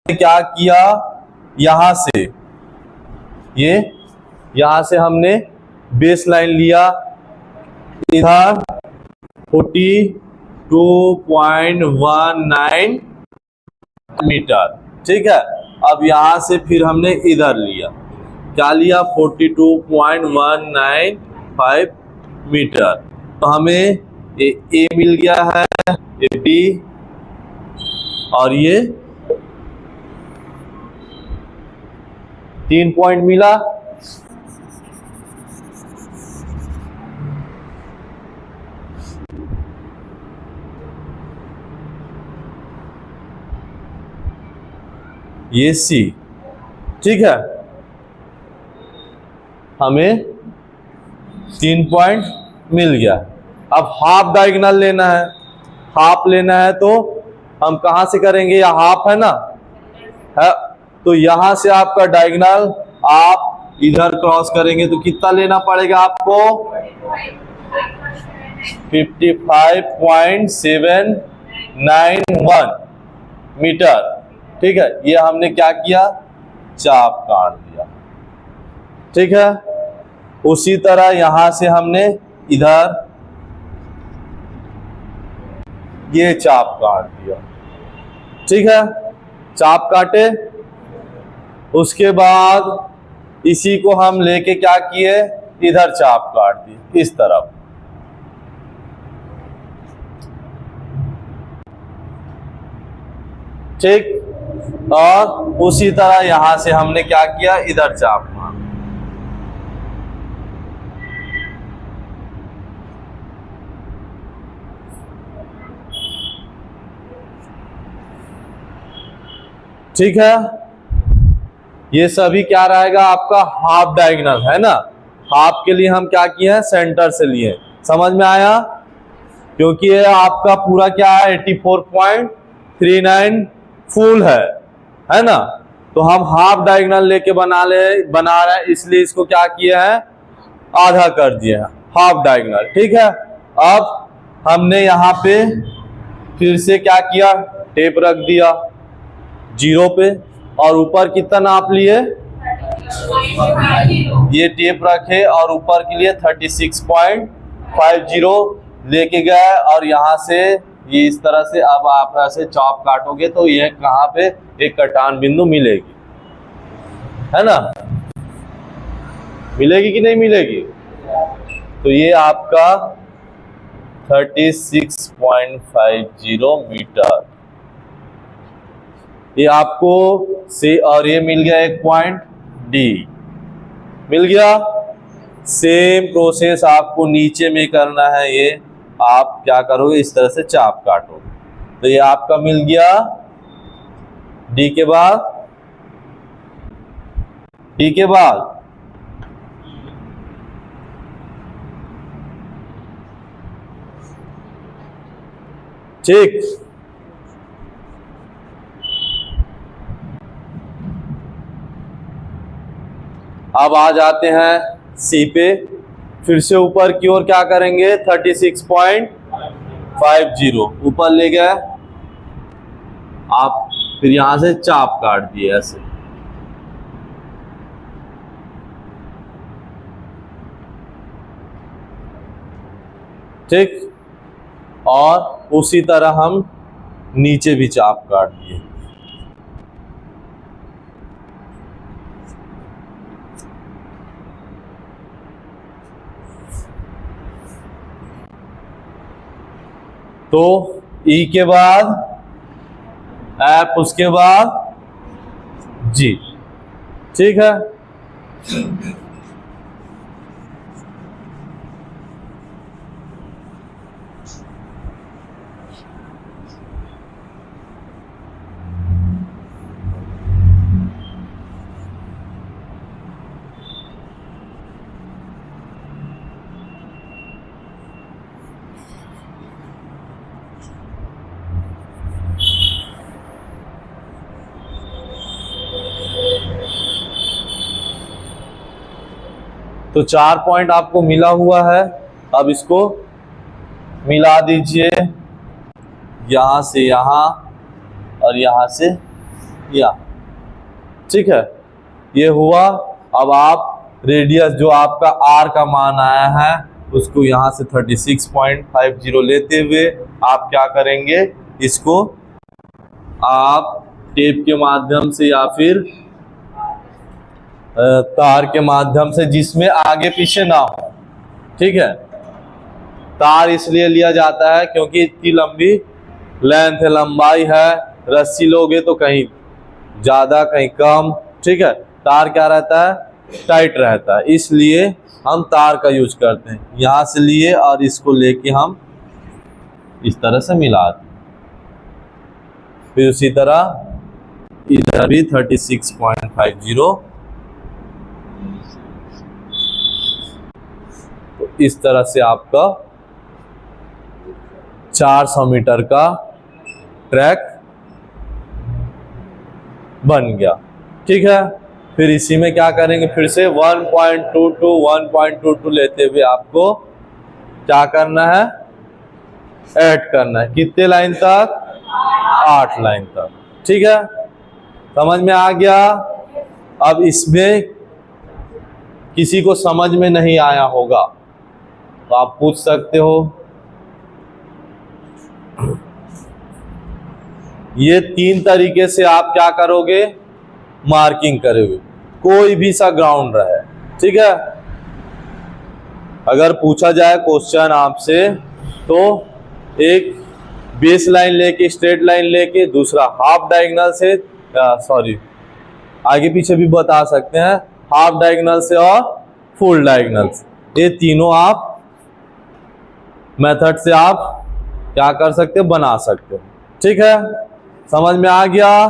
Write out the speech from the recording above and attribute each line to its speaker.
Speaker 1: क्या किया, यहां से यहां से हमने बेस लाइन लिया, इधर 42.19 मीटर, ठीक है। अब यहां से फिर हमने इधर लिया, क्या लिया, 42.195 मीटर। तो हमें ए मिल गया है, ये बी, और ये 3 पॉइंट मिला। ये सी, ठीक है। हमें 3 पॉइंट मिल गया। अब हाफ डायगोनल लेना है, हाफ लेना है तो हम कहां से करेंगे, या हाफ है ना, है तो यहां से आपका डायगोनल आप इधर क्रॉस करेंगे तो कितना लेना पड़ेगा आपको, 55.791 मीटर, ठीक है। ये हमने क्या किया, चाप काट दिया, ठीक है। उसी तरह यहां से हमने इधर ये चाप काट दिया, ठीक है। चाप काटे, उसके बाद इसी को हम लेके क्या किए, इधर चाप काट दिए इस तरफ, ठीक। और उसी तरह यहां से हमने क्या किया, इधर चाप मारा, ठीक है। ये सभी क्या रहेगा आपका, हाफ डायगोनल है ना। हाफ के लिए हम क्या किए हैं, सेंटर से लिए, समझ में आया। क्योंकि ये आपका पूरा क्या है, 84.39 फुल है ना। तो हम हाफ डायगोनल लेके बना रहे हैं, इसलिए इसको क्या किया है, आधा कर दिया है, हाफ डायगोनल, ठीक है। अब हमने यहाँ पे फिर से क्या किया, टेप रख दिया 0 पे, और ऊपर कितना नाप लिए, ये टेप रखे और ऊपर के लिए 36.50 लेके गए, और यहाँ से ये इस तरह से, अब आप ऐसे चॉप काटोगे तो ये कहाँ पे एक कटान बिंदु मिलेगी, है ना, मिलेगी कि नहीं मिलेगी। तो ये आपका 36.50 मीटर, ये आपको से, और ये मिल गया एक पॉइंट डी मिल गया। सेम प्रोसेस आपको नीचे में करना है, ये आप क्या करोगे, इस तरह से चाप काटोगे, तो ये आपका मिल गया डी के बाद ठीक। अब आ जाते हैं सी पे, फिर से ऊपर की ओर क्या करेंगे, 36.50 ऊपर ले गए आप, फिर यहां से चाप काट दिए ऐसे, ठीक। और उसी तरह हम नीचे भी चाप काट दिए, तो ई के बाद एफ, उसके बाद जी, ठीक है। तो 4 पॉइंट आपको मिला हुआ है। अब इसको मिला दीजिए, यहां से यहां और यहां से या, ठीक है, ये हुआ। अब आप रेडियस जो आपका आर का मान आया है उसको यहाँ से 36.50 लेते हुए आप क्या करेंगे, इसको आप टेप के माध्यम से या फिर तार के माध्यम से, जिसमें आगे पीछे ना हो, ठीक है। तार इसलिए लिया जाता है क्योंकि इतनी लंबी लेंथ है, लंबाई है, रस्सी लोगे तो कहीं ज़्यादा कहीं कम, ठीक है। तार क्या रहता है, टाइट रहता है, इसलिए हम तार का यूज करते हैं। यहाँ से लिए और इसको लेके हम इस तरह से मिलाते हैं। फिर उसी तरह इधर भी 36.50, तो इस तरह से आपका 400 मीटर का ट्रैक बन गया, ठीक है। फिर इसी में क्या करेंगे, फिर से 1.22 लेते हुए आपको क्या करना है, ऐड करना है। कितने लाइन तक, 8 लाइन तक, ठीक है। समझ में आ गया। अब इसमें किसी को समझ में नहीं आया होगा तो आप पूछ सकते हो। ये 3 तरीके से आप क्या करोगे, मार्किंग करोगे, कोई भी सा ग्राउंड रहे, ठीक है। अगर पूछा जाए क्वेश्चन आपसे तो एक बेस लाइन लेके, स्ट्रेट लाइन लेके, दूसरा हाफ डायगोनल से, सॉरी आगे पीछे भी बता सकते हैं, हाफ डायगोनल से और फुल डायगोनल से, ये तीनों आप मेथड से आप क्या कर सकते हो, बना सकते हो, ठीक है। समझ में आ गया।